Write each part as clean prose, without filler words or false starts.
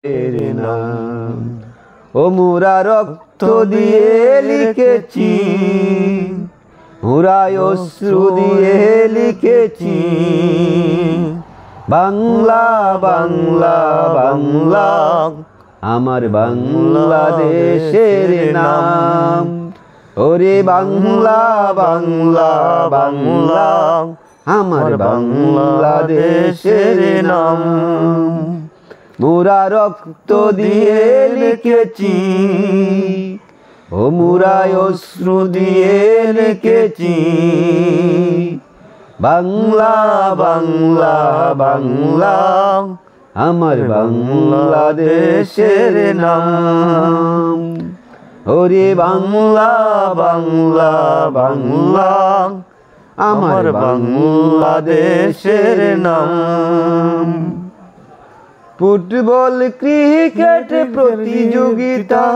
এর নাম। ও মোরা রক্ত দিয়ে লিখেছি, মোরা অশ্রু দিয়ে লিখেছি, বাংলা বাংলা বাংলা আমার বাংলাদেশের নাম। ওরে বাংলা বাংলা বাংলা আমার বাংলাদেশের নাম। মোরা রক্ত দিয়ে লিখেছি, ও মোরা অশ্রু দিয়ে লিখেছি, বাংলা বাংলা বাংলা আমার বাংলাদেশের নাম। ওরে বাংলা বাংলা বাংলা আমার বাংলাদেশের নাম। ফুটবল ক্রিকেট প্রতিযোগিতা,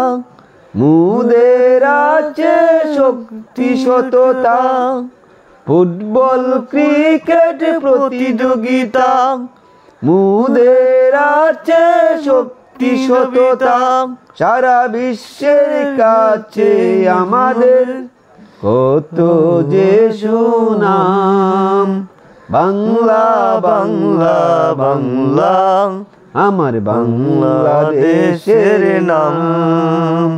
মুদের আছে শক্তি সততা। ফুটবল ক্রিকেট প্রতিযোগিতা, মুদের আছে শক্তি সততা। সারা বিশ্বের কাছে আমাদের কত যে সুনাম। বাংলা বাংলা বাংলা আমার বাংলাদেশের নাম।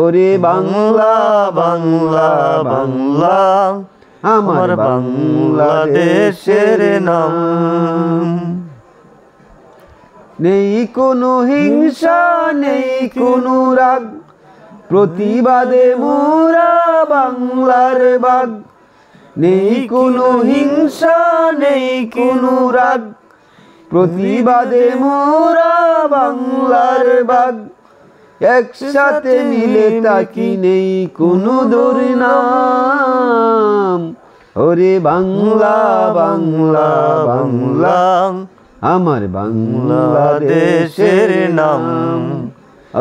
ওরে বাংলা বাংলা বাংলা আমার বাংলাদেশের নাম। নেই কোনো হিংসা, নেই কোনো রাগ, প্রতিবাদে মোরা বাংলার বাগ। নেই কোনো হিংসা, নেই কোনো রাগ, প্রতিবাদে মোরা বাংলার বাগ। একসাথে মিলে তাকি, নেই কোনো দুর্নাম। ওরে বাংলা বাংলা বাংলা আমার বাংলাদেশের নাম।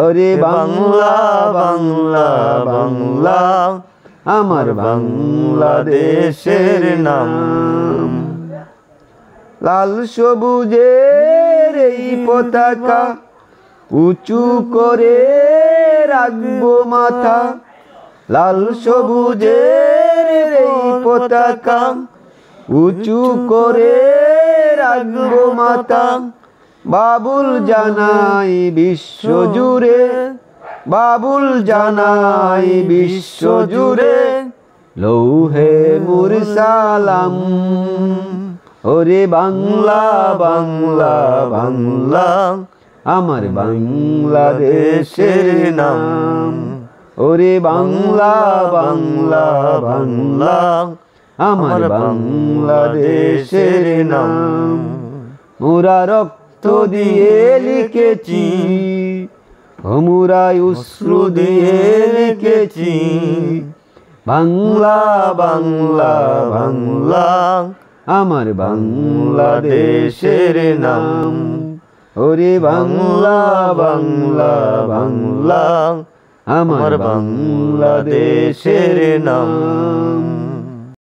ওরে বাংলা বাংলা বাংলা আমার বাংলাদেশের নাম। লাল সবুজের এই পতাকা উঁচু করে রাখবো মাথা। লাল সবুজের এই পতাকা উঁচু করে রাখবো মাথা। বাবুল জানাই বিশ্ব জুড়ে, বাবুল জানাই বিশ্ব জুড়ে, লৌহে মোর সালাম। ওরে বাংলা বাংলা বাংলা আমার বাংলাদেশের নাম। ওরে বাংলা বাংলা বাংলা আমার বাংলাদেশের নাম। মোরা রক্ত দিয়ে লিখেছি, মোরা অশ্রু দিয়ে লিখেছি, বাংলা বাংলা বাংলা আমার বাংলাদেশের নাম। ওরে বাংলা বাংলা বাংলা আমার বাংলাদেশের নাম।